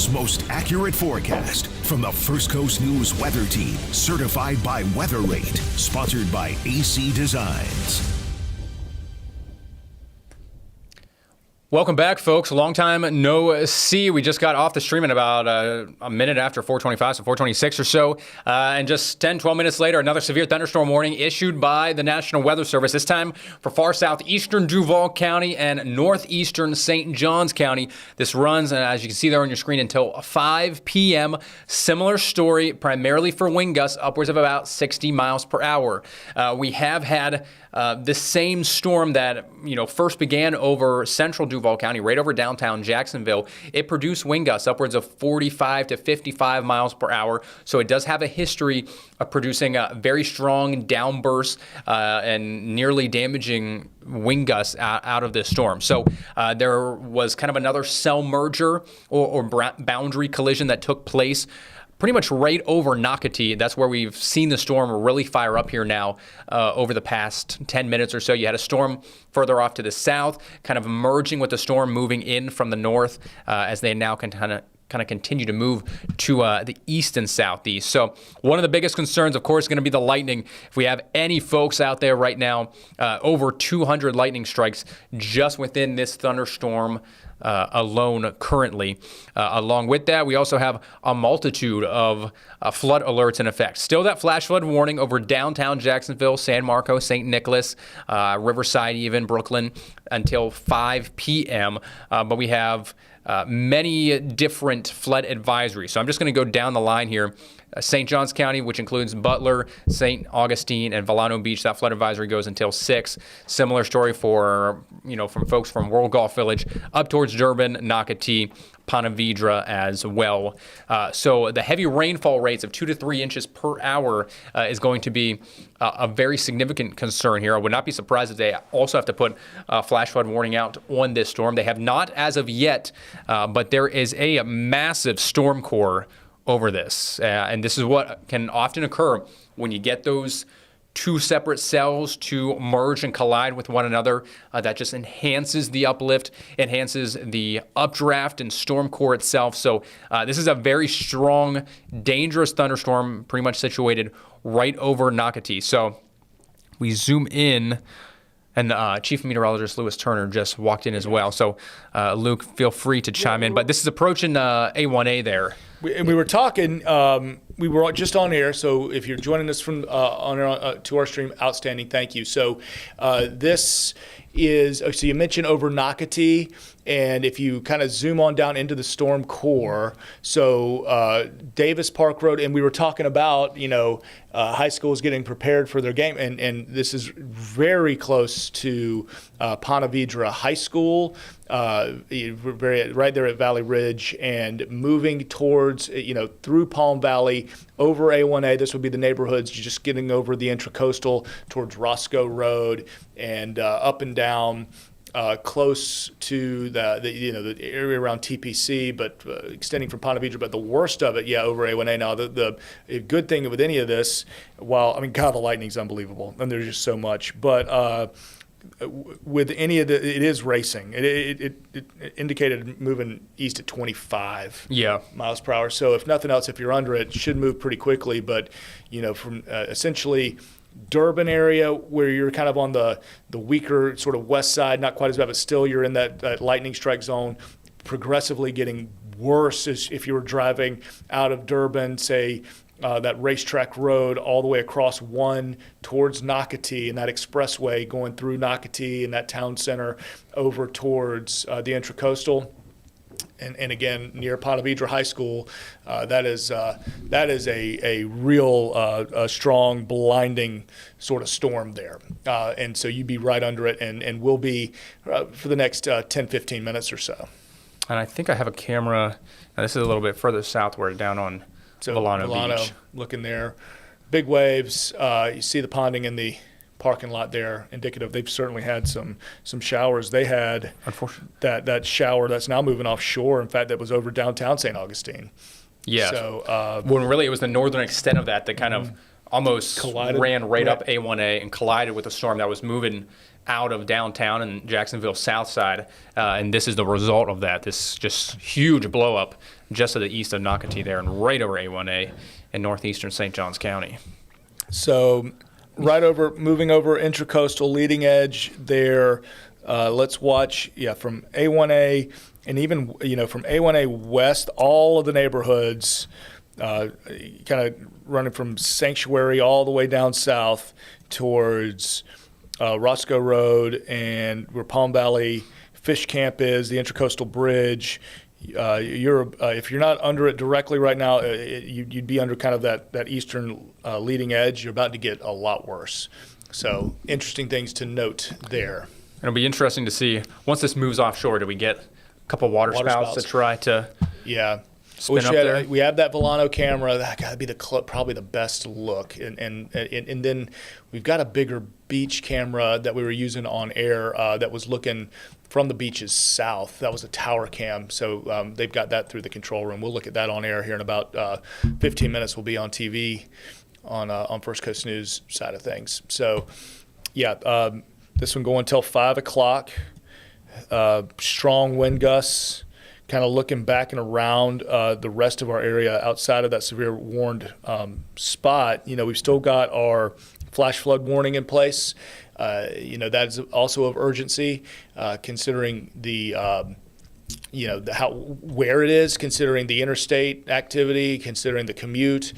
world's most accurate forecast from the First Coast News Weather Team, certified by Weather Rate, sponsored by AC Designs. Welcome back, folks. Long time no see. We just got off the stream at about a minute after 4:25, so 4:26 or so. And just 10, 12 minutes later, another severe thunderstorm warning issued by the National Weather Service, this time for far southeastern Duval County and northeastern St. Johns County. This runs, as you can see there on your screen, until 5 p.m. Similar story, primarily for wind gusts upwards of about 60 miles per hour. We have had the same storm that first began over central Duval County, right over downtown Jacksonville. It produced wind gusts upwards of 45 to 55 miles per hour. So it does have a history of producing very strong downbursts and nearly damaging wind gusts out of this storm. So there was kind of another cell merger or boundary collision that took place pretty much right over Nocatee. That's where we've seen the storm really fire up here now over the past 10 minutes or so. You had a storm further off to the south, kind of merging with the storm moving in from the north as they now can kind of continue to move to the east and southeast. So one of the biggest concerns, of course, is going to be the lightning. If we have any folks out there right now, over 200 lightning strikes just within this thunderstorm alone currently. Along with that, we also have a multitude of flood alerts in effect. Still that flash flood warning over downtown Jacksonville, San Marcos, St. Nicholas, Riverside, even Brooklyn until 5 p.m. But we have many different flood advisories. So I'm just going to go down the line here. St. Johns County, which includes Butler, St. Augustine, and Volano Beach, that flood advisory goes until 6. Similar story for, from folks from World Golf Village up towards Durban, Nocatee, Ponte Vedra as well. So the heavy rainfall rates of 2 to 3 inches per hour is going to be a very significant concern here. I would not be surprised if they also have to put a flash flood warning out on this storm. They have not as of yet, but there is a massive storm core over this. And this is what can often occur when you get those two separate cells to merge and collide with one another. That just enhances the uplift, enhances the updraft and storm core itself. So this is a very strong, dangerous thunderstorm, pretty much situated right over Nocatee. So we zoom in, and Chief Meteorologist Lewis Turner just walked in as well. So Luke, feel free to chime in. But this is approaching A1A there. We were talking, we were just on air, so if you're joining us from to our stream, outstanding, thank you. So this is, so you mentioned over Nocatee, and if you kind of zoom on down into the storm core, so Davis Park Road, and we were talking about, high schools getting prepared for their game, and this is very close to Ponte Vedra High School, right there at Valley Ridge, and moving towards, through Palm Valley, over A1A. This would be the neighborhoods just getting over the Intracoastal towards Roscoe Road and up and down close to the area around TPC, but extending from Ponte Vedra. But the worst of it, over A1A. Now, the good thing with any of this, the lightning's unbelievable, and there's just so much. But with any of it is racing. It indicated moving east at 25 miles per hour. So if nothing else, if you're under it, should move pretty quickly. But from essentially Durban area, where you're kind of on the weaker sort of west side, not quite as bad, but still you're in that lightning strike zone, progressively getting worse as if you were driving out of Durban, say, that racetrack road all the way across 1 towards Nocatee, and that expressway going through Nocatee and that town center over towards the Intracoastal. And again, near Ponte Vedra High School, that is a real strong, blinding sort of storm there. And so you'd be right under it, and will be for the next 10, 15 minutes or so. And I think I have a camera. Now this is a little bit further southward, down on Volano Beach. Looking there. Big waves. You see the ponding in the parking lot there, indicative they've certainly had some showers. They had that shower that's now moving offshore. In fact, that was over downtown St. Augustine. Yeah. So when really it was the northern extent of that kind of almost Collided. ran right Right. up A1A and collided with a storm that was moving out of downtown and Jacksonville south side. And this is the result of that. This just huge blow up just to the east of Nocatee there and right over A1A in northeastern St. Johns County. So moving over intracoastal leading edge there. Let's watch, from A1A and even, from A1A west, all of the neighborhoods, kind of running from Sanctuary all the way down south towards Roscoe Road and where Palm Valley Fish Camp is, the Intracoastal Bridge. If you're not under it directly right now, you'd be under kind of that eastern leading edge. You're about to get a lot worse. So interesting things to note there. It'll be interesting to see once this moves offshore. Do we get a couple water spouts to try to spin up there? We have that Volano camera. That got to be probably the best look. And then we've got a bigger beach camera that we were using on air that was looking from the beaches south. That was a tower cam. So they've got that through the control room. We'll look at that on air here in about 15 minutes. We'll be on TV on First Coast News side of things. So, this one going until 5 o'clock. Strong wind gusts, kind of looking back and around the rest of our area outside of that severe warned spot. We've still got our flash flood warning in place. That is also of urgency, considering where it is, considering the interstate activity, considering the commute,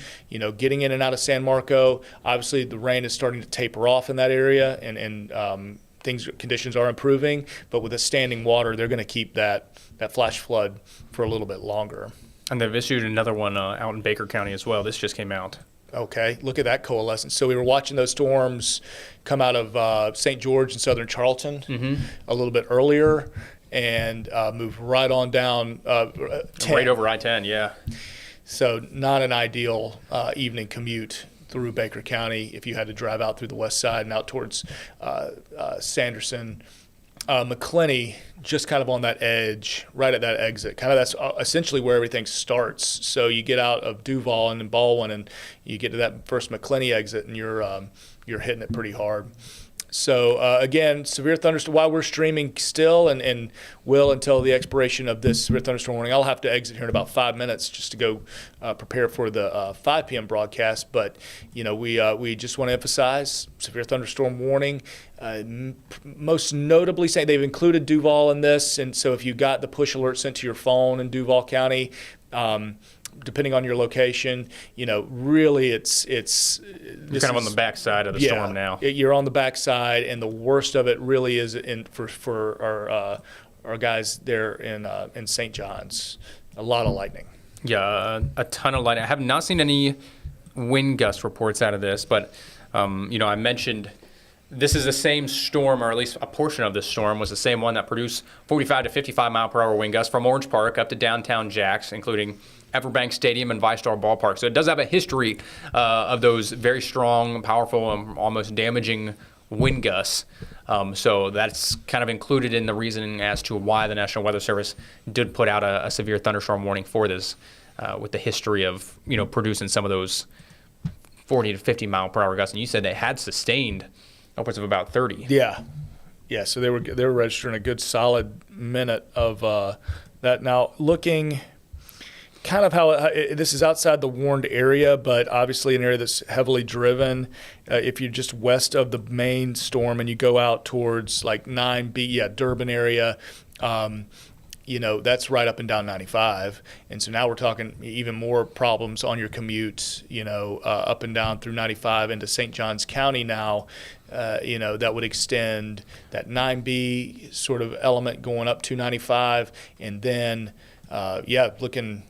getting in and out of San Marco. Obviously, the rain is starting to taper off in that area, and conditions are improving. But with the standing water, they're going to keep that flash flood for a little bit longer. And they've issued another one out in Baker County as well. This just came out. Okay, look at that coalescence. So we were watching those storms come out of St. George and southern Charlton a little bit earlier and move right on down 10. Right over I-10, yeah. So not an ideal evening commute through Baker County if you had to drive out through the west side and out towards Sanderson. McClenny, just kind of on that edge, right at that exit. Kind of that's essentially where everything starts. So you get out of Duval and then Baldwin, and you get to that first McClenny exit, and you're hitting it pretty hard. So, again, severe thunderstorm, while we're streaming still and will until the expiration of this severe thunderstorm warning. I'll have to exit here in about 5 minutes just to go prepare for the 5 p.m. broadcast. But, we just want to emphasize severe thunderstorm warning. Most notably saying they've included Duval in this. And so if you got the push alert sent to your phone in Duval County, depending on your location, really it's You're kind of on the backside of the storm now. You're on the backside, and the worst of it really is for our guys there in St. John's. A lot of lightning. Yeah, a ton of lightning. I have not seen any wind gust reports out of this, but I mentioned this is the same storm, or at least a portion of this storm was the same one that produced 45 to 55 mile per hour wind gusts from Orange Park up to downtown Jax, including Everbank Stadium and VyStar Ballpark. So it does have a history of those very strong, powerful, and almost damaging wind gusts. So that's kind of included in the reasoning as to why the National Weather Service did put out a severe thunderstorm warning for this, with the history of producing some of those 40 to 50 mile per hour gusts. And you said they had sustained upwards of about 30. Yeah. So they were registering a good solid minute of that. Now looking kind of how this is outside the warned area, but obviously an area that's heavily driven. If you're just west of the main storm and you go out towards like 9B, Durban area, that's right up and down 95. And so now we're talking even more problems on your commute, up and down through 95 into St. Johns County now. That would extend that 9B sort of element going up to 95. And then, looking,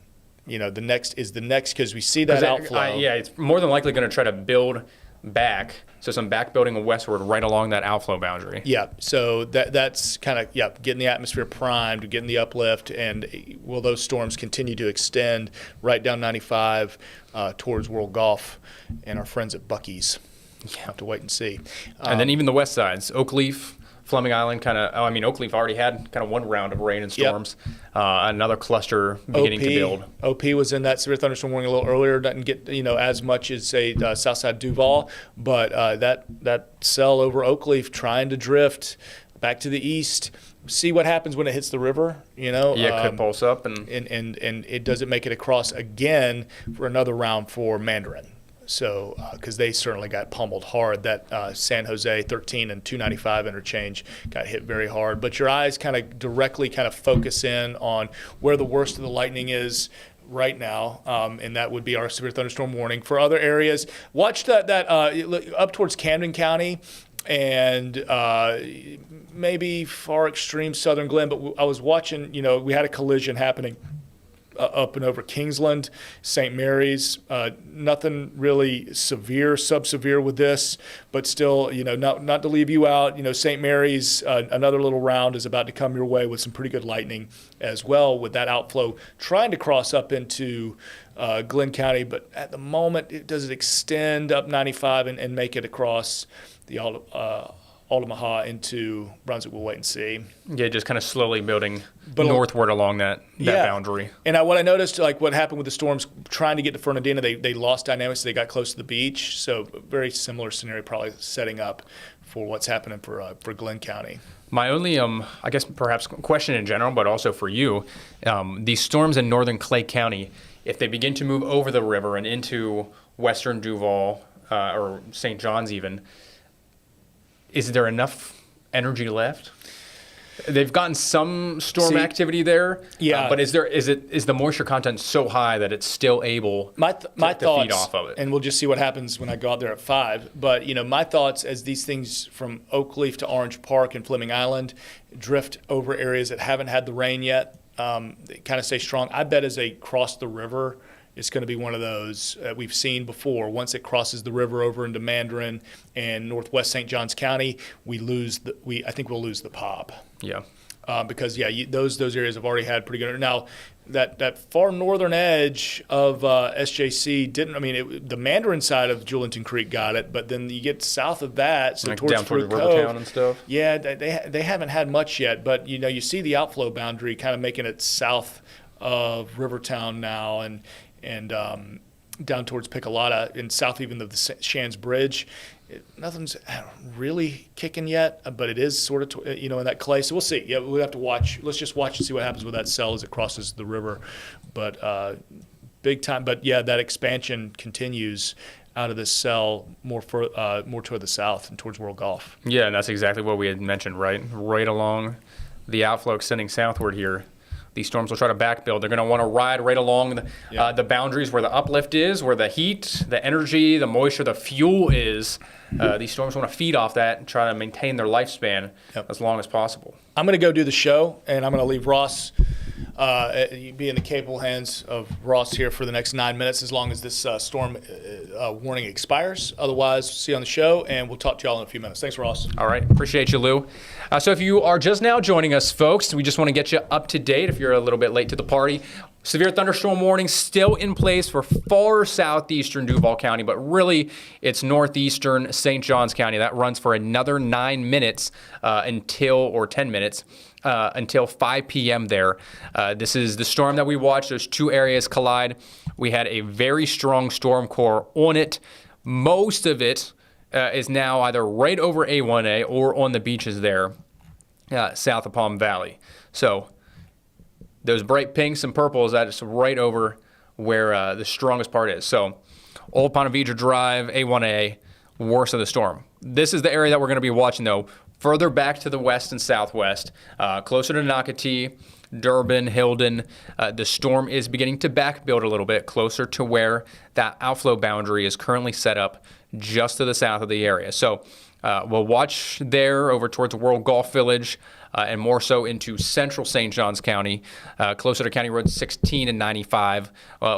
the next because we see that outflow. It's more than likely going to try to build back. So some back building westward right along that outflow boundary. Yeah, so that's kind of, getting the atmosphere primed, getting the uplift, and will those storms continue to extend right down 95 towards World Golf and our friends at Buc-ee's? Have to wait and see. And then even the west sides, Oakleaf, Fleming Island Oakleaf already had kind of one round of rain and storms. Another cluster beginning to build. OP was in that severe thunderstorm warning a little earlier. Doesn't get as much as say Southside Duval, but that cell over Oakleaf trying to drift back to the east. See what happens when it hits the river. It could pulse up and it doesn't make it across again for another round for Mandarin. So, because they certainly got pummeled hard, that San Jose 13 and 295 interchange got hit very hard. But your eyes kind of directly focus in on where the worst of the lightning is right now, and that would be our severe thunderstorm warning. For other areas, watch that up towards Camden County and maybe far extreme southern Glen. But I was watching, we had a collision happening up and over Kingsland, St. Mary's. Nothing really sub-severe with this, but still, not to leave you out. St. Mary's, another little round is about to come your way with some pretty good lightning as well, with that outflow trying to cross up into Glenn County. But at the moment, does it extend up 95 and make it across the Altamaha into Brunswick? We'll wait and see. Yeah, just kind of slowly building northward along that boundary. And what I noticed, what happened with the storms trying to get to Fernandina, they lost dynamics. They got close to the beach. So very similar scenario probably setting up for what's happening for Glenn County. My only, I guess perhaps question in general, but also for you, these storms in northern Clay County, if they begin to move over the river and into western Duval or St. John's even, is there enough energy left? They've gotten some storm activity there, but is the moisture content so high that it's still able to feed off of it? And we'll just see what happens when I go out there at 5. But my thoughts as these things from Oakleaf to Orange Park and Fleming Island drift over areas that haven't had the rain yet, they kind of stay strong. I bet as they cross the river, it's going to be one of those we've seen before. Once it crosses the river over into Mandarin and northwest St. Johns County, I think we'll lose the pop. Yeah. Because those areas have already had pretty good. Now, that far northern edge of SJC didn't. The Mandarin side of Julington Creek got it, but then you get south of that, so towards down toward Fruit Rivertown Cove and stuff. Yeah, they haven't had much yet, but you see the outflow boundary kind of making it south of Rivertown now, and down towards Piccolata and south even of the Shands Bridge. Nothing's really kicking yet, but it is sort of, in that clay. So we'll see. Yeah, we'll have to watch. Let's just watch and see what happens with that cell as it crosses the river. But big time. But, yeah, that expansion continues out of this cell more toward the south and towards World Gulf. Yeah, and that's exactly what we had mentioned, right? Right along the outflow extending southward here. These storms will try to backbuild. They're going to want to ride right along the boundaries where the uplift is, where the heat, the energy, the moisture, the fuel is. These storms want to feed off that and try to maintain their lifespan as long as possible. I'm going to go do the show, and I'm going to leave Ross, be in the capable hands of Ross here for the next 9 minutes as long as this storm warning expires. Otherwise, see you on the show, and we'll talk to you all in a few minutes. Thanks, Ross. All right. Appreciate you, Lou. So if you are just now joining us, folks, we just want to get you up to date if you're a little bit late to the party. Severe thunderstorm warning still in place for far southeastern Duval County, but really it's northeastern St. Johns County. That runs for another 9 minutes or 10 minutes until 5 p.m. there. This is the storm that we watched. Those two areas collide. We had a very strong storm core on it. Most of it is now either right over A1A or on the beaches there south of Palm Valley. So those bright pinks and purples, that is right over where the strongest part is. So Old Ponte Vedra Drive, A1A, worst of the storm. This is the area that we're going to be watching, though, further back to the west and southwest, closer to Nocatee, Durbin, Hilden. The storm is beginning to backbuild a little bit closer to where that outflow boundary is currently set up just to the south of the area. So we'll watch there over towards World Golf Village and more so into central St. Johns County, closer to County Road 16 and 95.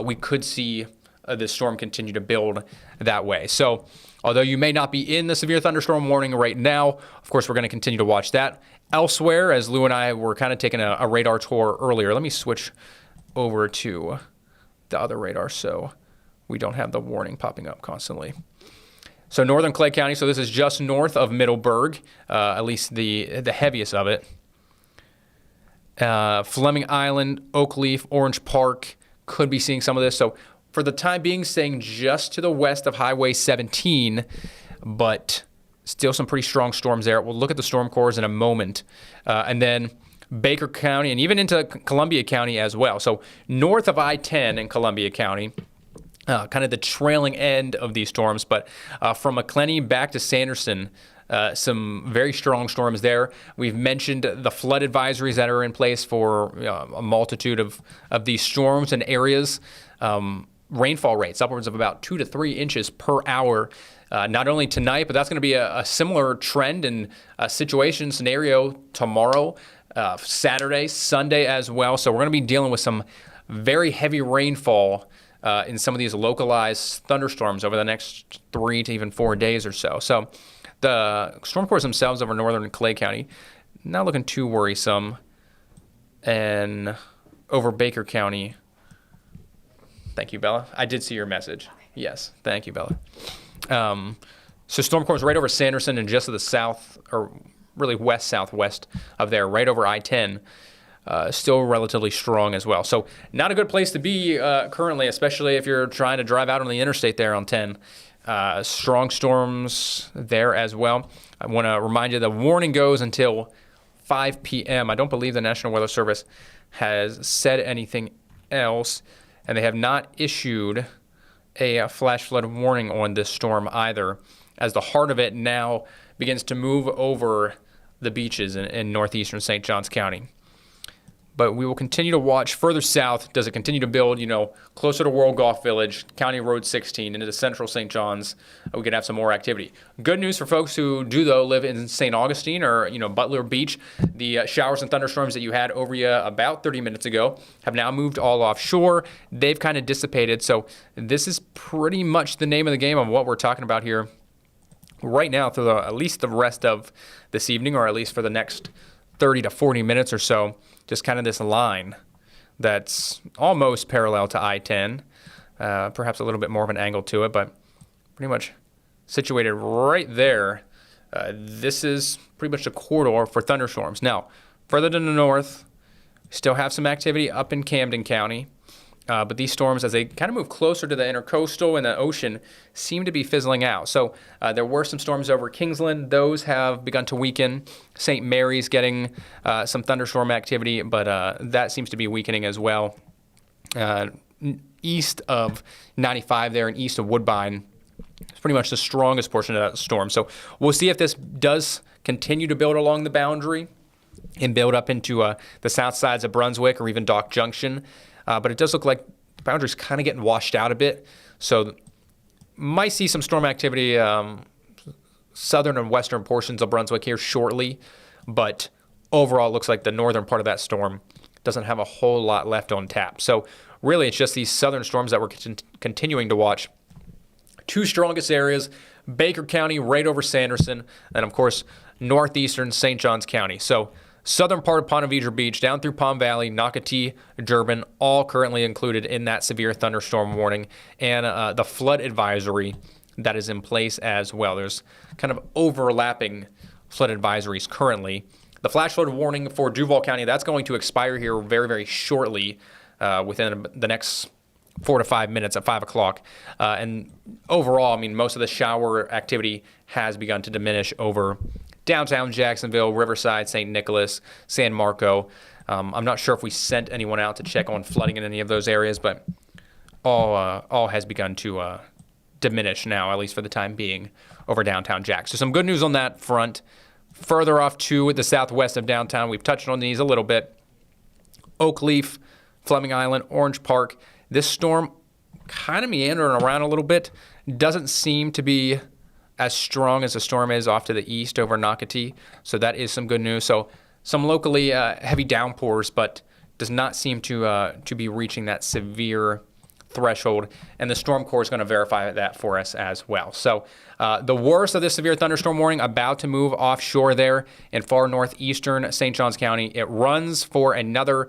We could see this storm continue to build that way. So although you may not be in the severe thunderstorm warning right now, of course, we're going to continue to watch that. Elsewhere, as Lou and I were kind of taking a radar tour earlier, let me switch over to the other radar so we don't have the warning popping up constantly. So northern Clay County, so this is just north of Middleburg, at least the heaviest of it. Fleming Island, Oakleaf, Orange Park could be seeing some of this. So for the time being, staying just to the west of Highway 17, but still some pretty strong storms there. We'll look at the storm cores in a moment. And then Baker County and even into Columbia County as well. So north of I-10 in Columbia County, kind of the trailing end of these storms. But from McClenny back to Sanderson, some very strong storms there. We've mentioned the flood advisories that are in place for a multitude of these storms and areas. Rainfall rates upwards of about 2 to 3 inches per hour. Not only tonight, but that's going to be a similar trend and situation scenario tomorrow, Saturday, Sunday as well. So we're going to be dealing with some very heavy rainfall in some of these localized thunderstorms over the next 3 to even 4 days or so. So the storm cores themselves over northern Clay County, not looking too worrisome. And over Baker County, thank you, Bella. I did see your message. Yes, thank you, Bella. So storm cores right over Sanderson and just to the south, or really west-southwest of there, right over I-10, still relatively strong as well. So not a good place to be currently, especially if you're trying to drive out on the interstate there on 10. Strong storms there as well. I want to remind you the warning goes until 5 p.m. I don't believe the National Weather Service has said anything else, and they have not issued a flash flood warning on this storm either, as the heart of it now begins to move over the beaches in northeastern St. Johns County. But we will continue to watch further south. Does it continue to build, closer to World Golf Village, County Road 16, into central St. John's? We could have some more activity. Good news for folks who do, though, live in St. Augustine or, Butler Beach. The showers and thunderstorms that you had over you about 30 minutes ago have now moved all offshore. They've kind of dissipated. So this is pretty much the name of the game of what we're talking about here right now through at least the rest of this evening, or at least for the next 30 to 40 minutes or so. Just kind of this line that's almost parallel to I-10, perhaps a little bit more of an angle to it, but pretty much situated right there. This is pretty much the corridor for thunderstorms. Now, further to the north, we still have some activity up in Camden County, but these storms, as they kind of move closer to the intercoastal and the ocean, seem to be fizzling out. So there were some storms over Kingsland. Those have begun to weaken. St. Mary's getting some thunderstorm activity, but that seems to be weakening as well. East of 95 there and east of Woodbine, it's pretty much the strongest portion of that storm. So we'll see if this does continue to build along the boundary and build up into the south sides of Brunswick or even Dock Junction. But it does look like the boundary's kind of getting washed out a bit. So might see some storm activity southern and western portions of Brunswick here shortly. But overall, it looks like the northern part of that storm doesn't have a whole lot left on tap. So really, it's just these southern storms that we're continuing to watch. Two strongest areas, Baker County right over Sanderson, and of course, northeastern St. Johns County. So southern part of Ponte Vedra Beach, down through Palm Valley, Nocatee, Durbin, all currently included in that severe thunderstorm warning, and the flood advisory that is in place as well. There's kind of overlapping flood advisories currently. The flash flood warning for Duval County, that's going to expire here very, very shortly, within the next 4 to 5 minutes at 5 o'clock. And overall, most of the shower activity has begun to diminish over downtown Jacksonville, Riverside, St. Nicholas, San Marco. I'm not sure if we sent anyone out to check on flooding in any of those areas, but all has begun to diminish now, at least for the time being, over downtown Jack. So some good news on that front. Further off to the southwest of downtown, we've touched on these a little bit. Oakleaf, Fleming Island, Orange Park. This storm kind of meandering around a little bit. Doesn't seem to be as strong as the storm is off to the east over Nocatee. So that is some good news. So some locally heavy downpours, but does not seem to be reaching that severe threshold. And the Storm Corps is going to verify that for us as well. So the worst of this severe thunderstorm warning about to move offshore there in far northeastern St. Johns County. It runs for another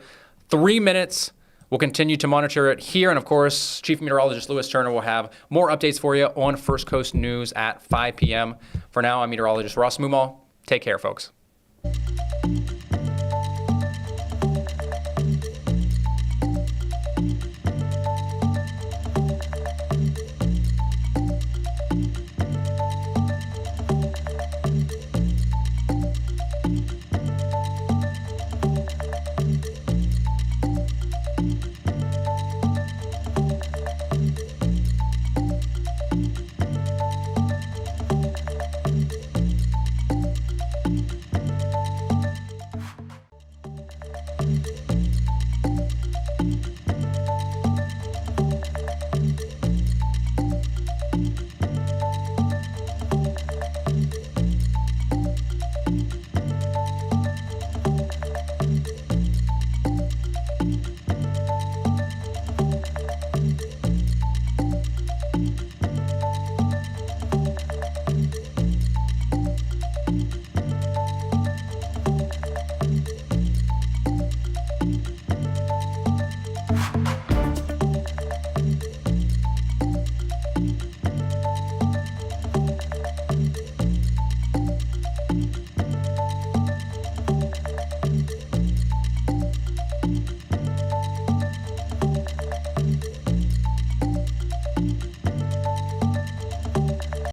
3 minutes We'll continue to monitor it here. And of course, Chief Meteorologist Lewis Turner will have more updates for you on First Coast News at 5 p.m. For now, I'm meteorologist Ross Mumal. Take care, folks.